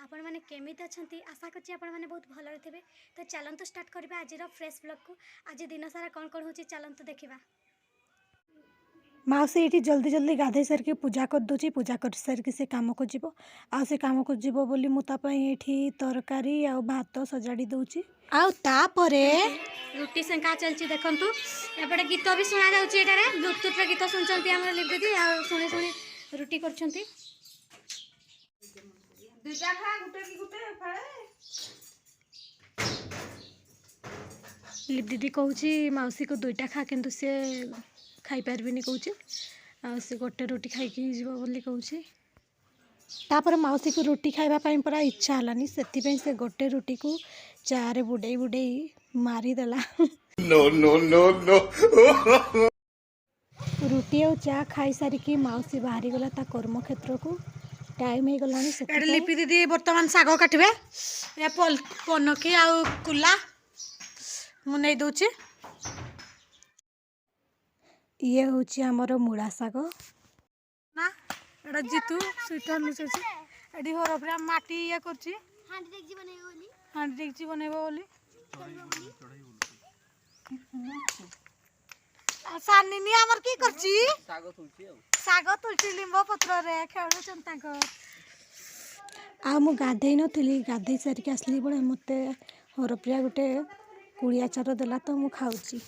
आपण मैंने केमिति अच्छा आशा करछि आपण मैंने बहुत भल थे। तो चलतु स्टार्ट करवा आज फ्रेश ब्लॉग को। आज दिन सारा कौन कौन हो चलतु देखा। माउसी ये जल्दी जल्दी गाधे सारिक पूजा कर दूची। पूजा कर सारिक से काम को जीव आ से काम को जीव बोली मुझे तरकारी आ भात सजाड़ी दूची। आउे रुटी सेका चलती देखु एपटे गीत भी शुणा जाए ब्लूटूथ गीत शुणुंट आम दीदी शुणी शुणी रुटी कर लिप दीदी कहूँ मौसी को दुईटा खा किंतु सी खाई पार्बिनी कहूँ सी गोटे रुटी खाई बोली कहूँ। तापर मौसी को रुटी खावाई पूरा इच्छा हलानी से गोटे रुटी को चारे बुड़े बुड़े मारिदेला। No, no, no, no. रुटी और चा खाई सारिकी मौसी बाहरी गला ता कर्म क्षेत्र को। टाइम हो गलानी लिपि दीदी बर्तमान साग काटबे पनकी आ कुला मु नहीं दूची। ये हूँ आमर मूला साग ना एटा जीतू स्वीटर लुचेছি एडी हरपरा माटी ये करछि हांडी देखछि बनेबो बोली सानिनी हमर की करछि साग तुलछि लिंबो पत्र रे खेळु चंताक आ मु गाधे नी गाधे सारिक आसली बड़े मत हरप्रिया गोटे कुड़िया चार देला तो मु खाऊची।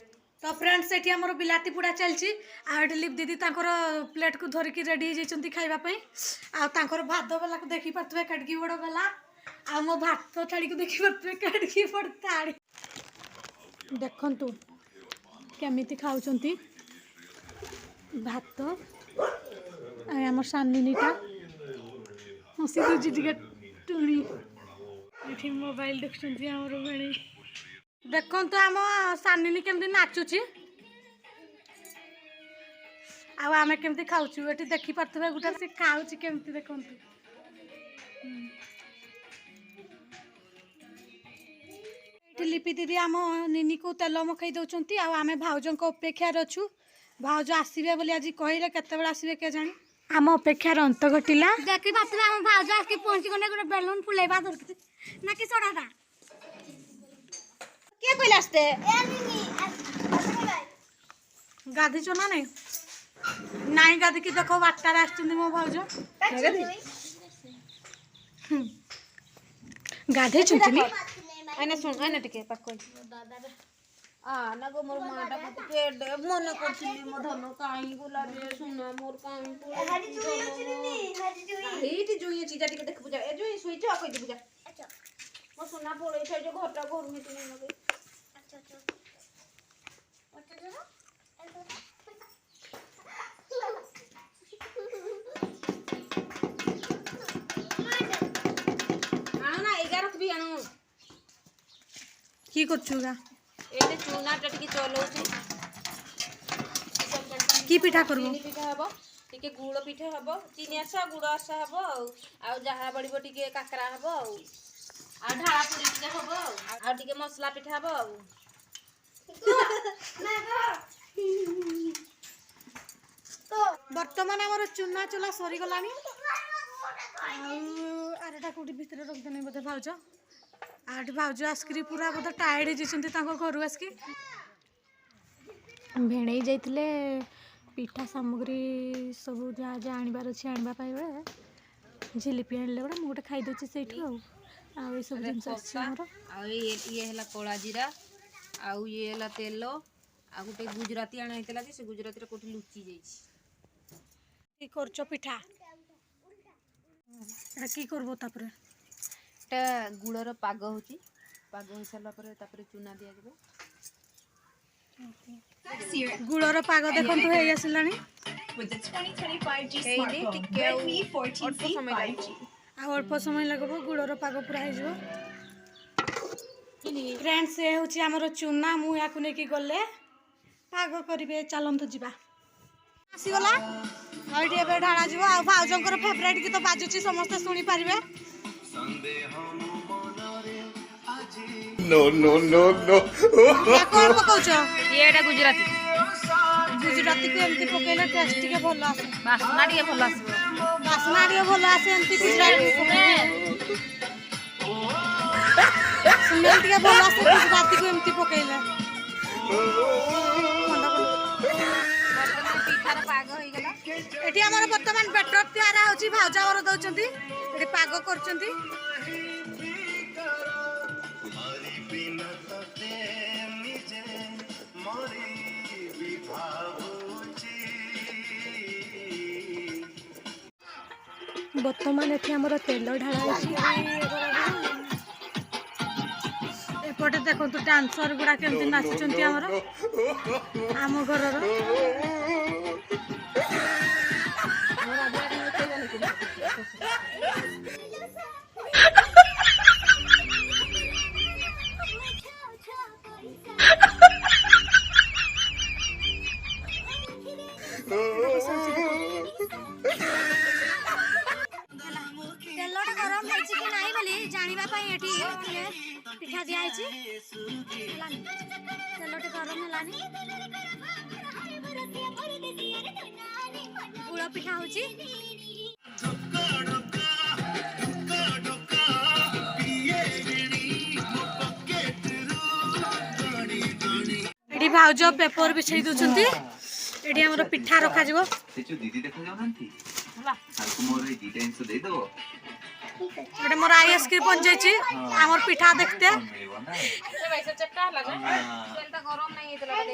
तो फ्रेंड्स सेठी हमर बिलाती पुड़ा चलछि आ लिप दीदी तांकर प्लेट को धरिकी रेडी हो जाइछंती खाइबा पई आ तांकर भात बेला को देखि पड़तबे कटकी बड़ बेला आ मो भात थाली को देखि पड़तबे कटकी बड़ थाली। देखंतु केमिति खाउचंती भात आमर सानिनीटा हसी दूजी टिके टुणी एठी मोबाइल देखछंती हमर बेणी देखंतु आम सानिनी केमती नाचुची आमे केमती खाउछु एठी देखि पड़तबे गुटा से खाउची केमती देखंतु। एठी लिपि दीदी आम निनी को तेल मखई दउचंती आमे भाउजन को अपेक्षा रछु। भाउज आसीबे बोली आज कहिले केते बेला आसीबे के जानी आम अपेक्षार अंत घटिला। देखी पाते आम भाउज आके पहुंची गने गोटे बेलून फुलेबा दरकते ना कि सोडाटा के कइला आस्ते गाधी चना नहीं नाई गाधी की देखो बाटार आछिंदी मो भाउज गाधे चुंचनी आने सुन आने टिके पक्को आ ना गो मोर माटा मत पेट मन करछिली मो धन काई गुला रे सुना मोर काई हाडी जुई चीजा टिके देख बुझा ए जुई सुई छ कइ दे बुझा अच्छा मो सुना पळे छ जो घरटा घर में तुने न गई अच्छा अच्छा अच्छा जरा आनो ना 11 भी आनो की करछुगा एते चूनाटा टिके चलौछि की पिठा करबो पिठा हबो टिके गुड़ पिठा हबो चीनी आसा गुड़ आसा हबो आ जहा बड़ीबो टिके काकरा हबो आ ढाळा पूरी टिके हबो आ टिके मसला पिठा हबो तो वर्तमान हमर चूना चला सरी गलानी आरटा कोठी भितर रख देने बदे भाउज आठ भाउज आसकरी पूरा बोध टायर्ड होती घर आसकी भेणई जाइतिले पिठा सामग्री सब जहाँ जहाँ आणबार अच्छे आनवाई बेले झिलिपी आनले बड़ा मुझे खाईदे से सब जिन कला जीरा आउ ये है तेल आ गोटे गुजराती आना होता से गुजराती कोठी लुचि जाइए करछ पिठा की करबो तापरे टा गुड़र पाग होची पाग हो सारा पर चूना दिया जबो गुड़र पाग देखंतु हे आसिलानी with the 2025G smartphone Redmi 14C 5G. आ अल्प समय लगबो गुड़र पाग पूरा हे जबो। फ्रेंड्स ये होची हमर चूना मु याकु ने की गले पाग करिवे चलंतु जिबा आसी गला आइडी एबे ढाळा जिवो आ भाउजंकर फेवरेट गीत बाजुची समस्त सुनी पारिबे। No, no, no, no. कोन पकाउछ येटा गुजराती गुजराती को एमती पकेले टेस्ट के भलो आसे बासना टिके भल आसबो बासना टिके भलो आसे एमती गुजराती स्मेल टिके भल आसे गुजराती को एमती पकेइले ବର୍ତ୍ତମାନ ପିଠାର ପାଗ ହେଇଗଲା। एठी हमर वर्तमान बैटर तैयार होची भाउजा वर दउचंती एठी पाग करचंती ବର୍ତ୍ତମାନ ଏଠି ଆମର ତେଲ ଢଳା ହେଇଛି। एपटे देखंतु डांसर गुडा केमती नाचुचंती हमर आम घरर ତେଲଟା ଗରମ ହେଇଛି କି ନାହିଁ ବୋଲି ଜାଣିବା ପାଇଁ ଏଠି ପିଠା ଦିଆହେଇଛି। ତେଲଟି ଗରମ ହେଲାନି। ଗୁଡ଼ ପିଠା ହଉଛି। एठी भाउज पेपर बिछाई दउचंती एठी हमर पिठा रखा जिवो से जो दीदी देखा जाउनांती हालको मोर ए दीटा इंस दे दो एठी मोर आईएस की बन जायछि हमर पिठा देखते मिलबो ना ସେ ଭାଇ ସେ ଚେପ୍ଟା ହେଲା ଯେ ତେଲଟା ଗରମ ନାହିଁ ହେଇଥିଲା।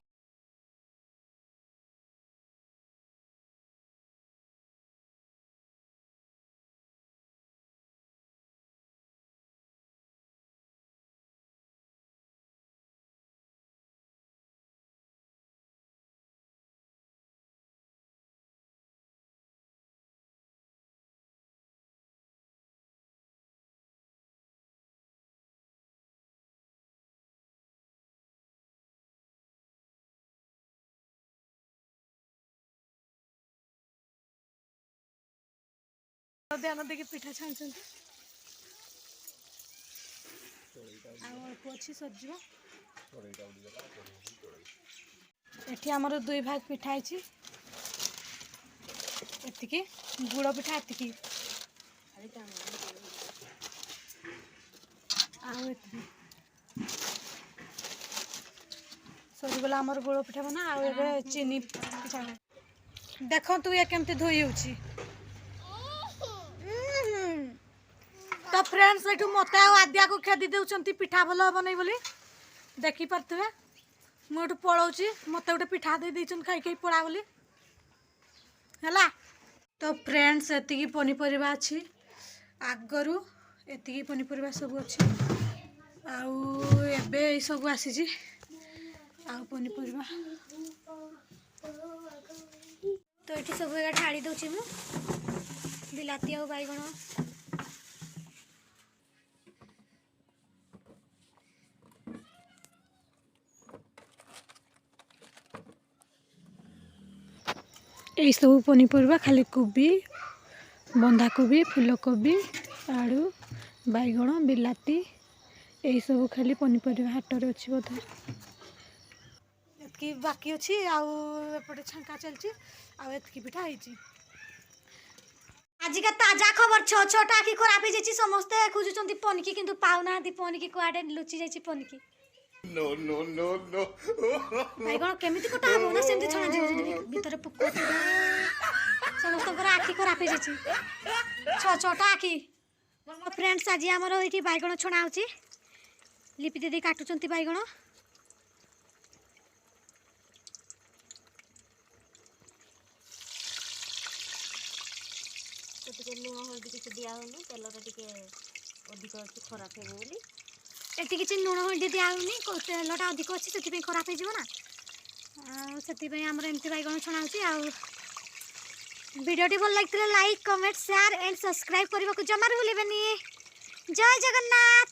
ध्यान देके पिठा छाणचंती अल्प अच्छी सजिव एठी हमर दुई भाग पिठा है एतिकी गुड़ पिठा एतिकी सरीगला हमर गुड़ पिठा बना आ चीनी पिठा देखो तू ये केमती धोई होची। तो फ्रेंड्स एठू मते आद्या को खेदी देउचंती पिठा भलो हबो नै बोली देखि परथुवे मु एठू पळौची मते गोटे पिठा दे दैचन खाई खाई पळा बोली हला। तो फ्रेंड्स एतिकी पनीपरिबा अछि आगरू एतिकी पनीपरिबा सब अछि आउ एबे ई सब आसी छी आउ पनीपरिबा तो ये सब ढाड़ी दूची मु बिलाती और बैगण यही सब पनीपरिया खाली कोबी बंधाकोबी फूलकोबी आलू बैगण बिलाती यही सब खाली पनीपरिया हाटर अच्छी बोधे एतकी बाकी अछि आउ एपटे छंका चलछि आउ एतकी पिठा ହେଇछि। आज का ताजा खबर छो छोटा की खराब हो जाइए समस्ते खोजुचंती पनिकी किंतु पाउना दी पनिकी कुआडे लुचि जाइए पनिकी No, no, no, no. बैगण केमिति कटा हबो ना सेमति छणा जीव जदी भीतर पुको समस्त पर आखी खराब हो जाइए छो छोटा आखी। फ्रेंड्स आज हमर एठी बैगण छणा होची लिपि दीदी काटुचंती बैगण ଟିକେ ଲୁଣ ହଳଦୀ କିଛି ଦିଆ ହଉନି ତେଲଟା ଟିକେ ଅଧିକ ଅଛି ଖରାପ ହେବ ବୋଲି एटी किसी लुण हल्दी दिया होनी तेलटा अधिक अच्छी से खराब हो से एमती बैगण छणा वीडियोटी भल लगे like comment share and subscribe करने को जमार भूलें। जय जगन्नाथ।